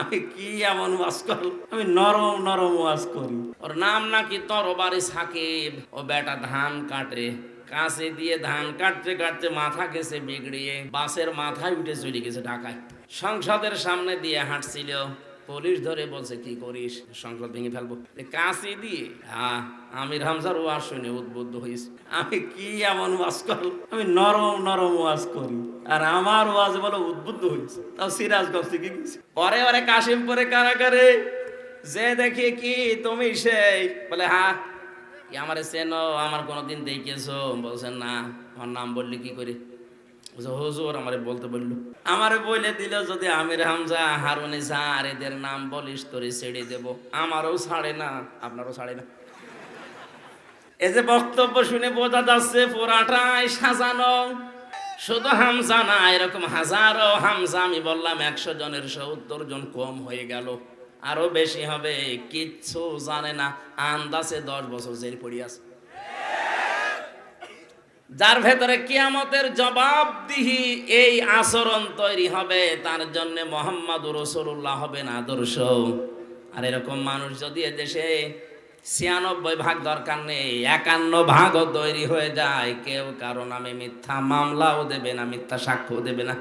আমি কি এমন ওয়াজ করলাম, আমি নরম নরম ওয়াজ করি। ওর নাম নাকি তরবারি সাকিব। ও বেটা ধান কাটে, কাছে দিয়ে ধান কাটতে কাটতে মাথা গেছে বিগড়িয়ে, বাসের মাথায় উঠে চলে গেছে ঢাকায়। সংসদের সামনে দিয়ে হাঁটছিল, পুলিশ ধরে বলছে কি করিস, সংসদ ভেঙে ফেলবো। কাছে দিয়ে আমির হামজার ওয়াজ শুনে উদ্বুদ্ধ হয়েছে। আমি কি এমন ওয়াজ করলাম, আমি নরম নরম ওয়াজ করি, আর আমার ওয়াজ বলে উদ্বুদ্ধ হয়েছে। তাও সিরাজগঞ্জ থেকে গেছি। পরে ওরে কাশিমপুরে কারাগারে যে দেখি কি তুমি সেই, বলে হ্যাঁ আমারে চেনো, আমার কোনোদিন দেখেছো? বলছেন না। আমার নাম বললি কি করে? হুজুর আমারে বলতে বললো, আমারে বলে দিল যদি আমির হামজা, হারুন স্যার এদের নাম বলিস তোরে ছেড়ে দেব। আমারও ছাড়ে না, আপনারও ছাড়ে না। এই যে বক্তব্য শুনে বোঝা যাচ্ছে পুরাটাই সাজানো। শুধু হামজা না, এরকম হাজারো হামজা। আমি বললাম 100 জনের 70 জন কম হয়ে গেল, আরো বেশি হবে। কিচ্ছু জানে না, আন্দাজে 10 বছর জেল পড়ে আছে। যার ভেতরে কিয়ামতের জবাবদিহি এই আচরণ তৈরি হবে, তার জন্য মুহাম্মদুর রাসূলুল্লাহ হবেন আদর্শ। আর এরকম মানুষ যদি এদেশে 96 ভাগ দরকার নেই, 51 ভাগও তৈরি হয়ে যায়, কেউ কারো নামে মিথ্যা মামলাও দেবে না, মিথ্যা সাক্ষ্য দেবে না।